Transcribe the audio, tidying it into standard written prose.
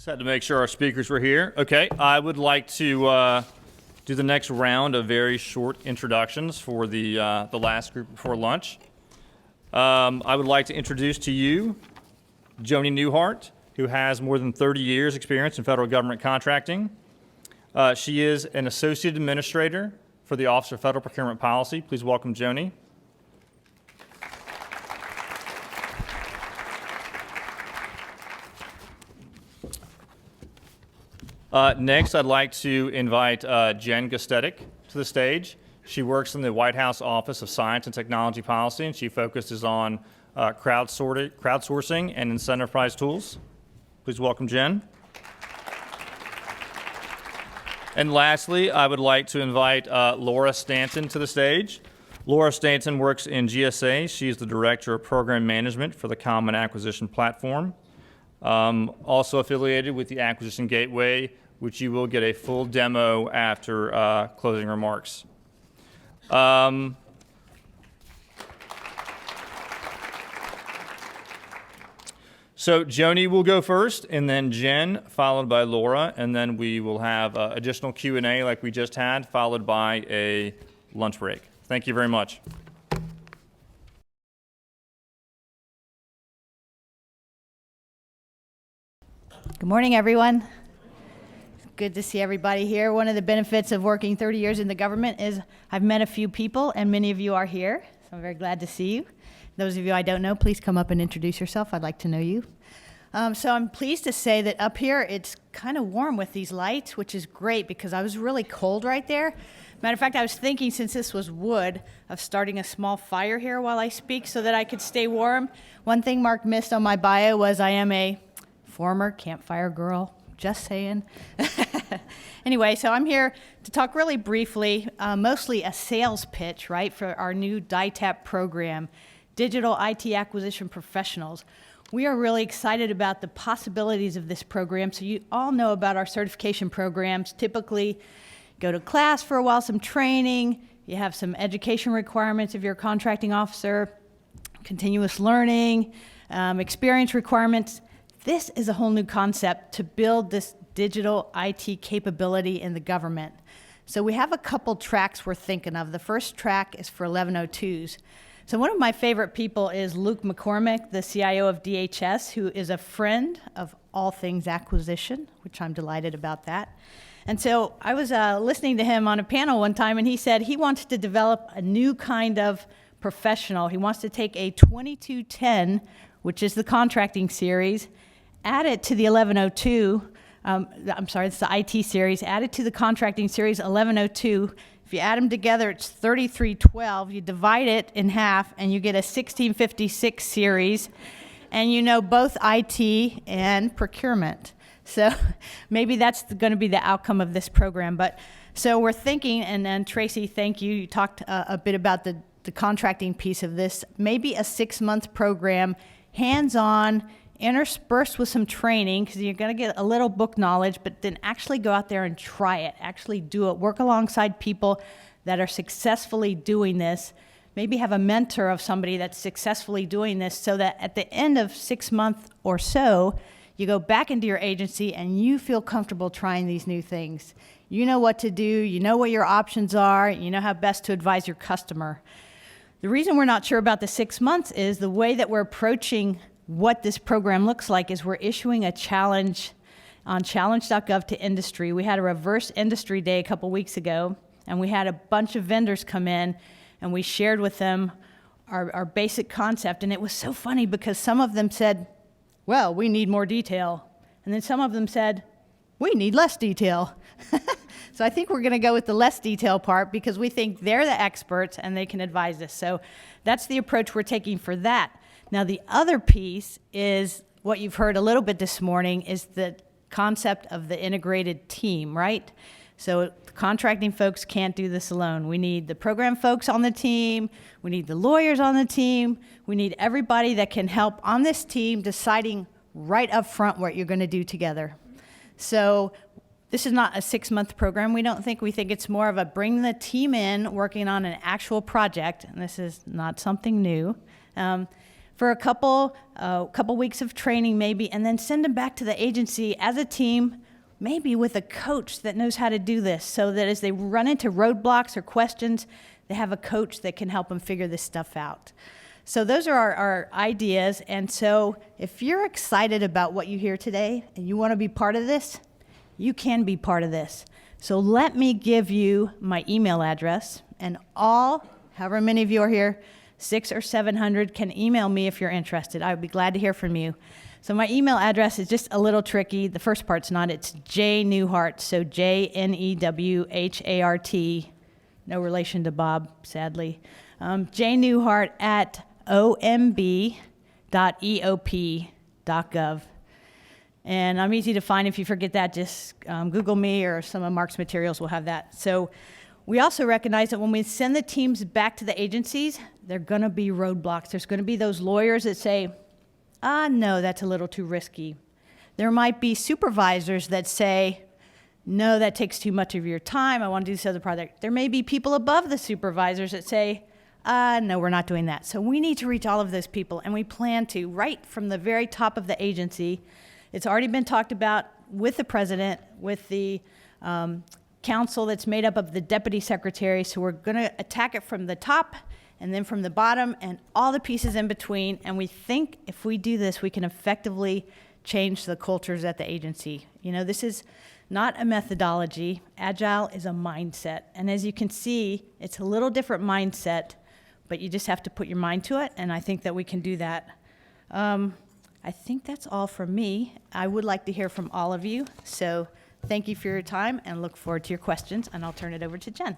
Just had to make sure our speakers were here. Okay, I would like to do the next round of very short introductions for the last group before lunch. I would like to introduce to you Joanie Newhart, who has more than 30 years experience in federal government contracting. She is an associate administrator for the Office of Federal Procurement Policy. Please welcome Joanie. Next, I'd like to invite Jen Gustetic to the stage. She works in the White House Office of Science and Technology Policy, and she focuses on crowdsourcing and incentive prize tools. Please welcome Jen. And lastly, I would like to invite Laura Stanton to the stage. Laura Stanton works in GSA. She's the Director of Program Management for the Common Acquisition Platform. Also affiliated with the Acquisition Gateway, which you will get a full demo after closing remarks. So Joanie will go first, and then Jen, followed by Laura, and then we will have additional Q&A like we just had, followed by a lunch break. Thank you very much. Good morning, everyone. Good to see everybody here. One of the benefits of working 30 years in the government is I've met a few people, and many of you are here, so I'm very glad to see you. Those of you I don't know, please come up and introduce yourself. I'd like to know you. So I'm pleased to say that up here it's kind of warm with these lights, which is great because I was really cold right there. Matter of fact, I was thinking, since this was wood, of starting a small fire here while I speak so that I could stay warm. One thing Mark missed on my bio was I am a former campfire girl, just saying. Anyway, so I'm here to talk really briefly, mostly a sales pitch, right, for our new DITAP program, Digital IT Acquisition Professionals. We are really excited about the possibilities of this program. So you all know about our certification programs. Typically, go to class for a while, some training, you have some education requirements if you're a contracting officer, continuous learning, experience requirements. This is a whole new concept to build this digital IT capability in the government. So we have a couple tracks we're thinking of. The first track is for 1102s. So one of my favorite people is Luke McCormick, the CIO of DHS, who is a friend of all things acquisition, which I'm delighted about that. And so I was listening to him on a panel one time, and he said he wants to develop a new kind of professional. He wants to take a 2210, which is the contracting series, add it to the 1102, it's the IT series, add it to the contracting series 1102. If you add them together, it's 3312. You divide it in half, and you get a 1656 series, and you know both IT and procurement. So maybe that's going to be the outcome of this program. But so we're thinking, and then Tracy, thank you. You talked a bit about the contracting piece of this. Maybe a 6-month program, hands-on, interspersed with some training, because you're going to get a little book knowledge, but then actually go out there and try it, actually do it, work alongside people that are successfully doing this, maybe have a mentor of somebody that's successfully doing this, so that at the end of 6 months or so, you go back into your agency and you feel comfortable trying these new things. You know what to do, you know what your options are, you know how best to advise your customer. The reason we're not sure about the 6 months is the way that we're approaching what this program looks like is we're issuing a challenge on challenge.gov to industry. We had a reverse industry day a couple weeks ago, and we had a bunch of vendors come in, and we shared with them our basic concept. And it was so funny because some of them said, well, we need more detail. And then some of them said, we need less detail. So I think we're going to go with the less detail part because we think they're the experts and they can advise us. So that's the approach we're taking for that. Now, the other piece is what you've heard a little bit this morning is the concept of the integrated team, right? So contracting folks can't do this alone. We need the program folks on the team. We need the lawyers on the team. We need everybody that can help on this team deciding right up front what you're going to do together. So this is not a 6-month program. We think it's more of a bring the team in, working on an actual project, and this is not something new. for a couple weeks of training maybe, and then send them back to the agency as a team, maybe with a coach that knows how to do this, so that as they run into roadblocks or questions, they have a coach that can help them figure this stuff out. So those are our ideas. And so if you're excited about what you hear today and you want to be part of this, you can be part of this. So let me give you my email address, and however many of you are here, 600 or 700, can email me if you're interested. I would be glad to hear from you. So my email address is just a little tricky. The first part's not. It's Newhart, so Jnewhart, no relation to Bob, sadly. Newhart at omb.eop.gov. And I'm easy to find. If you forget that, just Google me, or some of Mark's materials will have that. So we also recognize that when we send the teams back to the agencies, there are going to be roadblocks. There's going to be those lawyers that say, no, that's a little too risky. There might be supervisors that say, no, that takes too much of your time. I want to do this other project. There may be people above the supervisors that say, no, we're not doing that. So we need to reach all of those people, and we plan to, right from the very top of the agency. It's already been talked about with the president, with the council that's made up of the deputy secretary. So we're going to attack it from the top and then from the bottom and all the pieces in between. And we think if we do this, we can effectively change the cultures at the agency. You know, this is not a methodology. Agile is a mindset. And as you can see, it's a little different mindset, but you just have to put your mind to it. And I think that we can do that. I think that's all from me. I would like to hear from all of you. So thank you for your time and look forward to your questions. And I'll turn it over to Jen.